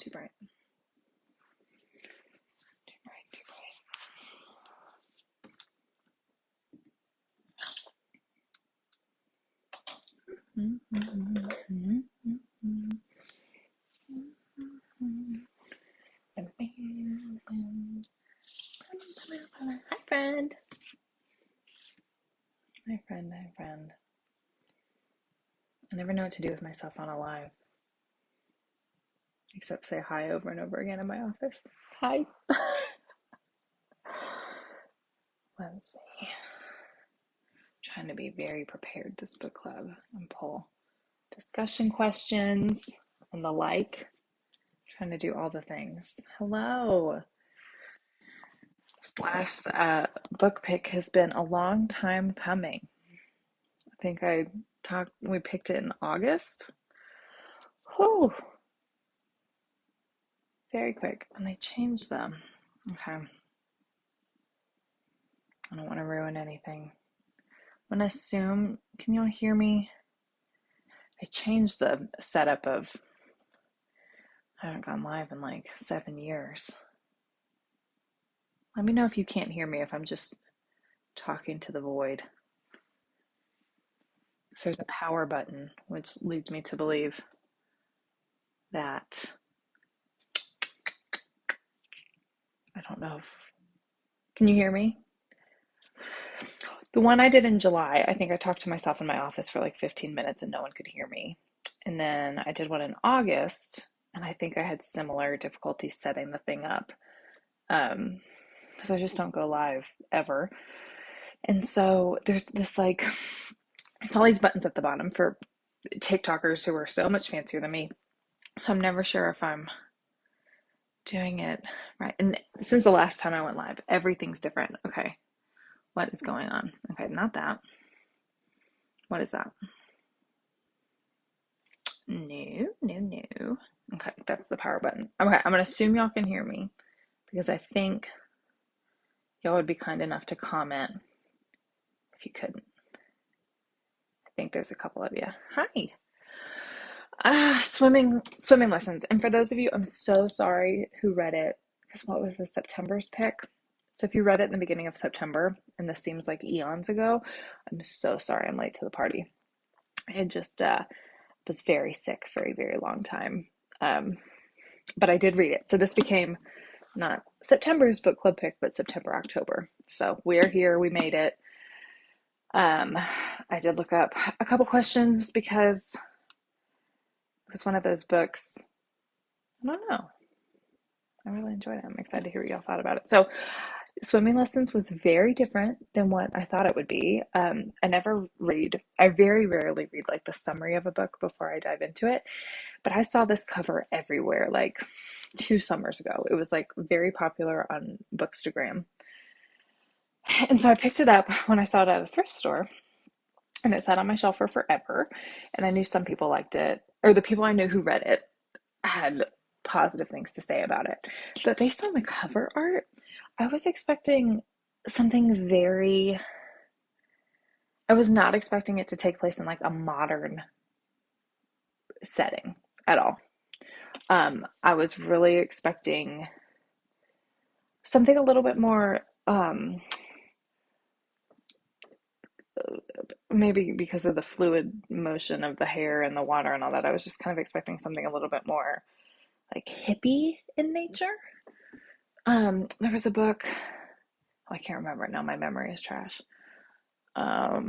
too bright. Too bright, too bright. Hi, friend. Hi, friend. Hi, friend. I never know what to do with myself on a live, except say hi over and over again in my office. Hi. Let's see. Trying to be very prepared this book club and pull discussion questions and the like. Trying to do all the things. Hello. This last book pick has been a long time coming. I think we picked it in August. Whew. Very quick. And they changed them. Okay. I don't want to ruin anything. I'm going to assume, can you all hear me? I changed the setup of, I haven't gone live in like 7 years. Let me know if you can't hear me, if I'm just talking to the void. So there's a power button, which leads me to believe that, I don't know if, can you hear me? The one I did in July, I think I talked to myself in my office for like 15 minutes and no one could hear me. And then I did one in August, and I think I had similar difficulty setting the thing up. Because I just don't go live ever. And so there's this like, it's all these buttons at the bottom for TikTokers who are so much fancier than me. So I'm never sure if I'm doing it right. And since the last time I went live, everything's different. Okay. What is going on? Okay, not that. What is that? No, no, no. Okay, that's the power button. Okay, I'm going to assume y'all can hear me because I think y'all would be kind enough to comment if you couldn't. I think there's a couple of you. Hi. Swimming lessons. And for those of you, I'm so sorry who read it, because what was this, September's pick? So if you read it in the beginning of September, and this seems like eons ago, I'm so sorry I'm late to the party. I just was very sick for a very long time. But I did read it. So this became not September's book club pick, but September, October. So we're here, we made it. I did look up a couple questions because it was one of those books. I don't know. I really enjoyed it. I'm excited to hear what y'all thought about it. So swimming lessons was very different than what I thought it would be. I very rarely read like the summary of a book before I dive into it, but I saw this cover everywhere like 2 summers ago. It was like very popular on Bookstagram. And so I picked it up when I saw it at a thrift store, and it sat on my shelf for forever. And I knew some people liked it, or the people I knew who read it had positive things to say about it. But based on the cover art, I was expecting something very, I was not expecting it to take place in like a modern setting at all. I was really expecting something a little bit more, maybe because of the fluid motion of the hair and the water and all that, I was just kind of expecting something a little bit more like hippie in nature. There was a book, oh, I can't remember it now, my memory is trash. I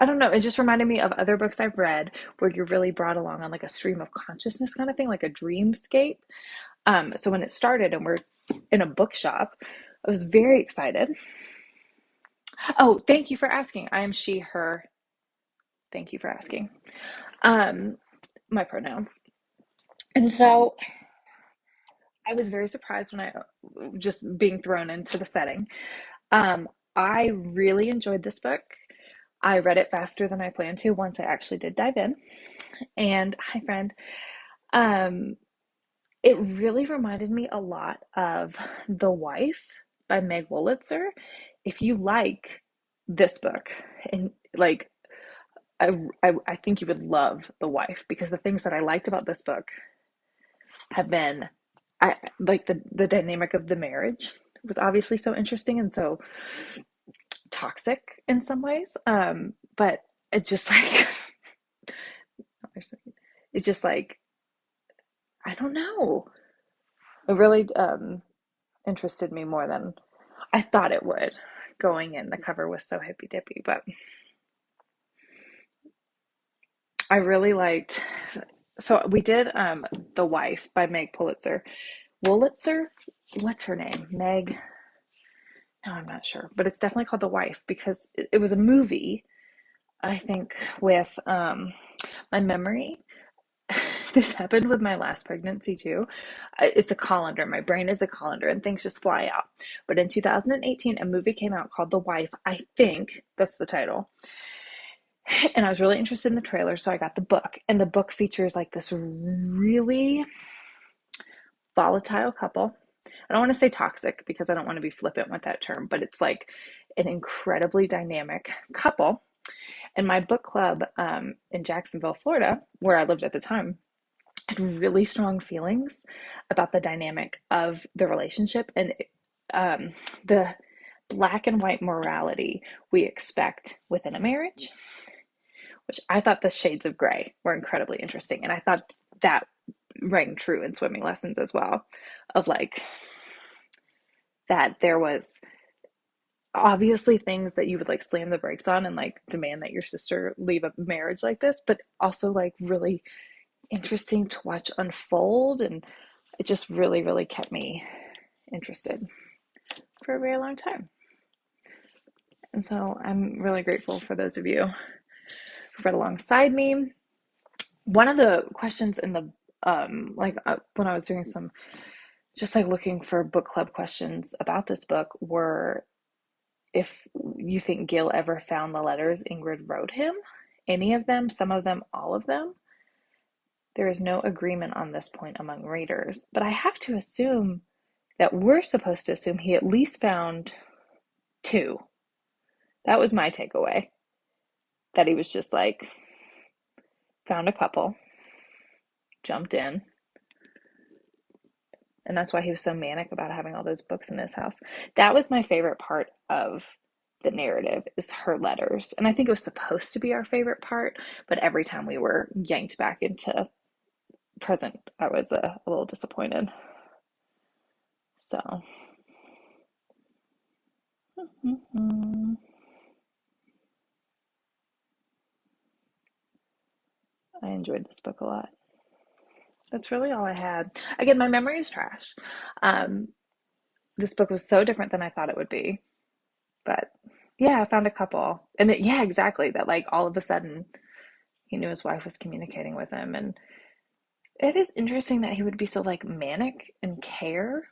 don't know, it just reminded me of other books I've read where you're really brought along on like a stream of consciousness kind of thing, like a dreamscape. So when it started and we're in a bookshop, I was very excited. Oh, thank you for asking. I am she, her. Thank you for asking. My pronouns. And so I was very surprised when I just being thrown into the setting. I really enjoyed this book. I read it faster than I planned to once I actually did dive in. And hi, friend. Um, it really reminded me a lot of The Wife by Meg Wolitzer. If you like this book, and like, I think you would love The Wife, because the things that I liked about this book have been, like the dynamic of the marriage was obviously so interesting and so toxic in some ways. But it just like it's just like I don't know. It really interested me more than I thought it would going in. The cover was so hippy dippy, but I really liked. So we did The Wife by Meg Pulitzer. Wolitzer? What's her name? Meg? No, I'm not sure, but it's definitely called The Wife because it was a movie. I think with my memory. This happened with my last pregnancy too. It's a colander. My brain is a colander and things just fly out. But in 2018, a movie came out called The Wife. I think that's the title. And I was really interested in the trailer, so I got the book. And the book features like this really volatile couple. I don't want to say toxic because I don't want to be flippant with that term, but it's like an incredibly dynamic couple. And my book club in Jacksonville, Florida, where I lived at the time, had really strong feelings about the dynamic of the relationship and the black and white morality we expect within a marriage, which I thought the shades of gray were incredibly interesting. And I thought that rang true in swimming lessons as well, of like that there was obviously things that you would like slam the brakes on and like demand that your sister leave a marriage like this, but also like really interesting to watch unfold. And it just really, really kept me interested for a very long time. And so I'm really grateful for those of you who read alongside me. One of the questions in the when I was doing some just like looking for book club questions about this book were if you think Gil ever found the letters Ingrid wrote him, any of them, some of them, all of them. There is no agreement on this point among readers, but I have to assume that we're supposed to assume he at least found two. That was my takeaway. That he was just like, found a couple, jumped in, and that's why he was so manic about having all those books in his house. That was my favorite part of the narrative is her letters. And I think it was supposed to be our favorite part, but every time we were yanked back into present, I was a little disappointed. So, I enjoyed this book a lot. That's really all I had. Again, my memory is trash. Um, this book was so different than I thought it would be. But yeah, I found a couple. And yeah, exactly. That like all of a sudden he knew his wife was communicating with him. And it is interesting that he would be so like manic and care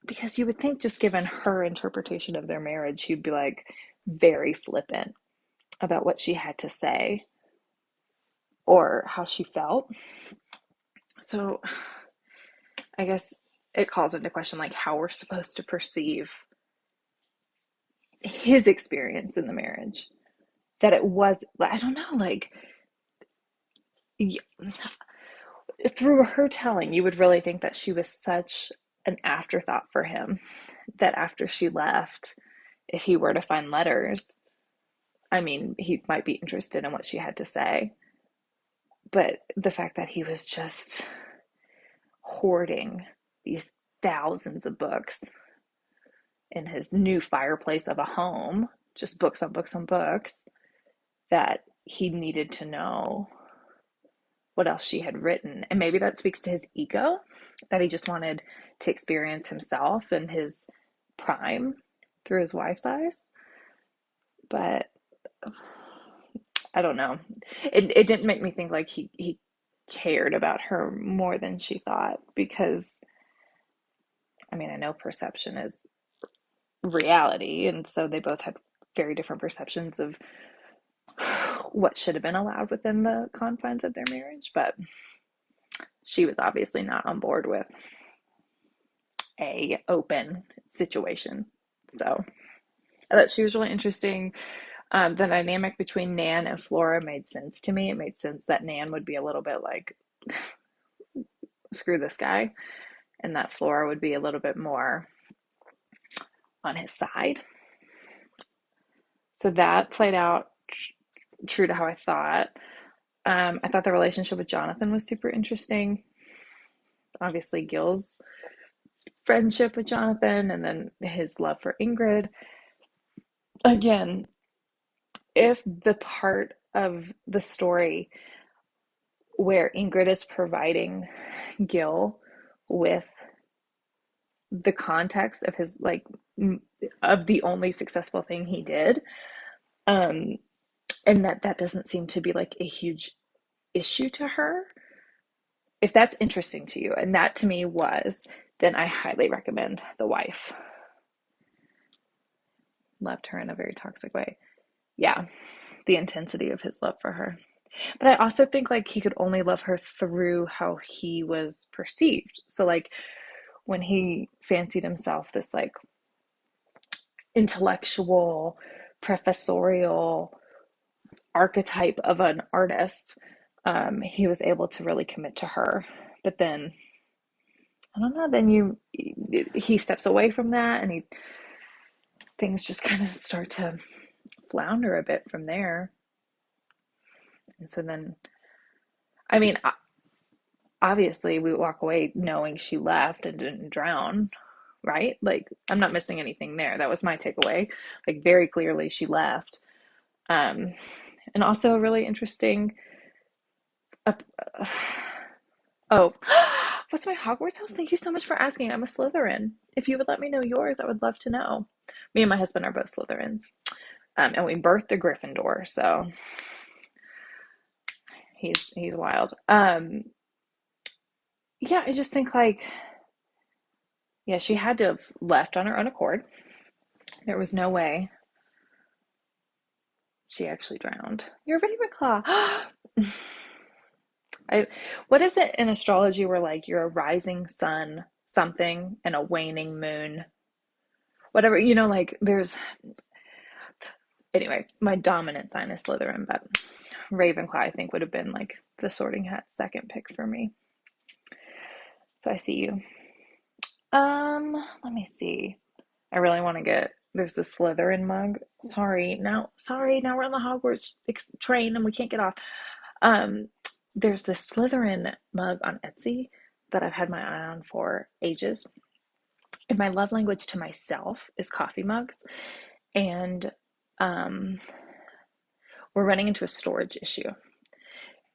because you would think just given her interpretation of their marriage, he'd be like very flippant about what she had to say or how she felt. So I guess it calls into question like how we're supposed to perceive his experience in the marriage. That it was, I don't know, like through her telling, you would really think that she was such an afterthought for him that after she left, if he were to find letters, I mean, he might be interested in what she had to say. But the fact that he was just hoarding these thousands of books in his new fireplace of a home, just books on books on books, that he needed to know what else she had written. And maybe that speaks to his ego, that he just wanted to experience himself and his prime through his wife's eyes. But I don't know. It didn't make me think like he cared about her more than she thought because I mean, I know perception is reality, and so they both had very different perceptions of what should have been allowed within the confines of their marriage, but she was obviously not on board with a open situation. So I thought she was really interesting. The dynamic between Nan and Flora made sense to me. It made sense that Nan would be a little bit like screw this guy, and that Flora would be a little bit more on his side. So that played out true to how I thought. I thought the relationship with Jonathan was super interesting. Obviously, Gil's friendship with Jonathan and then his love for Ingrid. Again, if the part of the story where Ingrid is providing Gil with the context of his like of the only successful thing he did, um and that doesn't seem to be like a huge issue to her, if that's interesting to you, and that to me was, then I highly recommend The Wife. Loved her in a very toxic way. Yeah, the intensity of his love for her. But I also think like he could only love her through how he was perceived. So like when he fancied himself this like intellectual, professorial archetype of an artist, he was able to really commit to her. But then I don't know, then he steps away from that and things just kind of start to flounder a bit from there. And so then, I mean, obviously we walk away knowing she left and didn't drown, right? Like I'm not missing anything there. That was my takeaway. Like very clearly she left. Um, and also a really interesting, uh, oh, what's my Hogwarts house? Thank you so much for asking. I'm a Slytherin. If you would let me know yours, I would love to know. Me and my husband are both Slytherins. And we birthed a Gryffindor, so he's wild. Yeah, I just think like, yeah, she had to have left on her own accord. There was no way she actually drowned. You're Ravenclaw. I, what is it in astrology where like you're a rising sun something and a waning moon? Whatever, like there's anyway, my dominant sign is Slytherin, but Ravenclaw I think would have been like the Sorting Hat second pick for me. So I see you. Let me see. I really want to get, there's the Slytherin mug. Sorry, now we're on the Hogwarts train and we can't get off. Um, there's this Slytherin mug on Etsy that I've had my eye on for ages. And my love language to myself is coffee mugs. And um, we're running into a storage issue.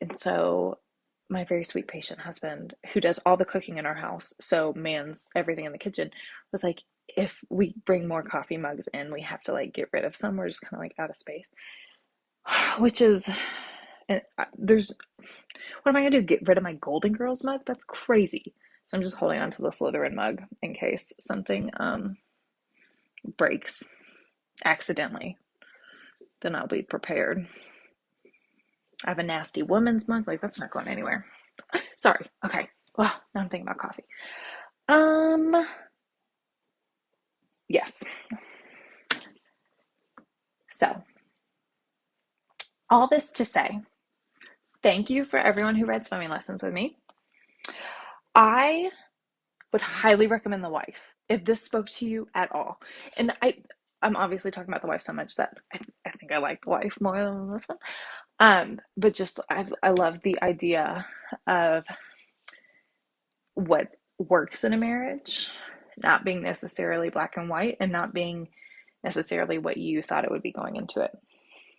And so my very sweet patient husband, who does all the cooking in our house, so mans everything in the kitchen, was like, if we bring more coffee mugs in, we have to like get rid of some. We're just kind of like out of space. Which is, there's, what am I gonna do? Get rid of my Golden Girls mug? That's crazy. So I'm just holding on to the Slytherin mug in case something breaks accidentally. Then I'll be prepared. I have a nasty woman's mug. Like that's not going anywhere. Sorry. Okay. Well, now I'm thinking about coffee. Yes. So, all this to say, thank you for everyone who read swimming lessons with me. I would highly recommend The Wife if this spoke to you at all. And I'm obviously talking about The Wife so much that I think I like The Wife more than this one. But just I love the idea of what works in a marriage, not being necessarily black and white and not being necessarily what you thought it would be going into it.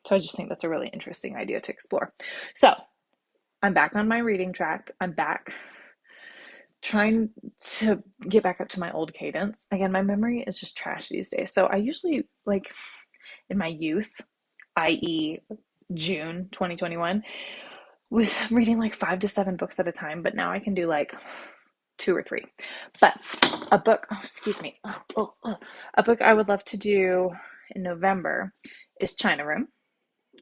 So I just think that's a really interesting idea to explore. So I'm back on my reading track. I'm back trying to get back up to my old cadence. Again, my memory is just trash these days. So I usually, like in my youth, i.e., June 2021, was reading like 5 to 7 books at a time, but now I can do like 2 or 3. But a book, a book I would love to do in November is China Room.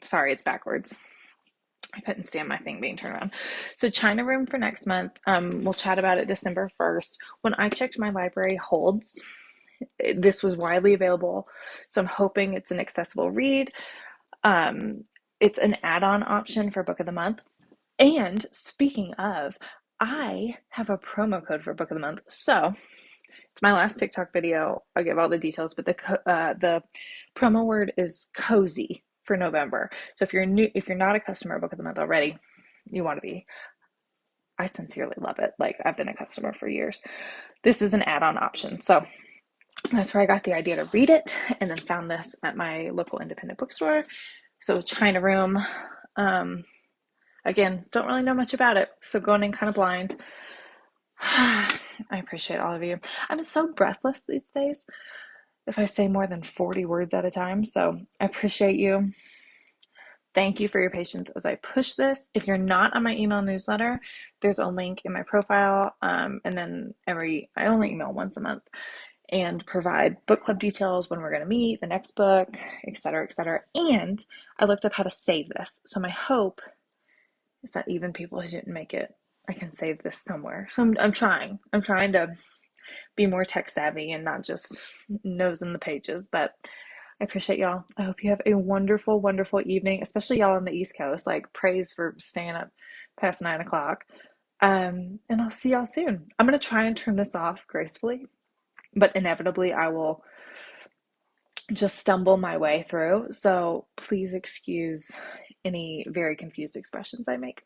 Sorry, it's backwards. I couldn't stand my thing being turned around. So China Room for next month. We'll chat about it December 1st. When I checked my library holds, this was widely available. So I'm hoping it's an accessible read. It's an add-on option for Book of the Month. And speaking of, I have a promo code for book of the month. So it's my last TikTok video. I'll give all the details, but the promo word is cozy for November. So if you're not a customer of Book of the Month already, you want to be. I sincerely love it. Like, I've been a customer for years. This is an add-on option. So that's where I got the idea to read it, and then found this at my local independent bookstore. So China Room. Um, Again, don't really know much about it, so going in kind of blind. I appreciate all of you. I'm so breathless these days if I say more than 40 words at a time, so I appreciate you. Thank you for your patience as I push this. If you're not on my email newsletter, there's a link in my profile, and then I only email once a month and provide book club details, when we're going to meet, the next book, et cetera, et cetera. And I looked up how to save this. So my hope is that even people who didn't make it, I can save this somewhere. So I'm trying. I'm trying to be more tech savvy and not just nosing the pages. But I appreciate y'all. I hope you have a wonderful, wonderful evening, especially y'all on the East Coast. Like, praise for staying up past 9 o'clock. And I'll see y'all soon. I'm going to try and turn this off gracefully, but inevitably I will just stumble my way through. So please excuse any very confused expressions I make.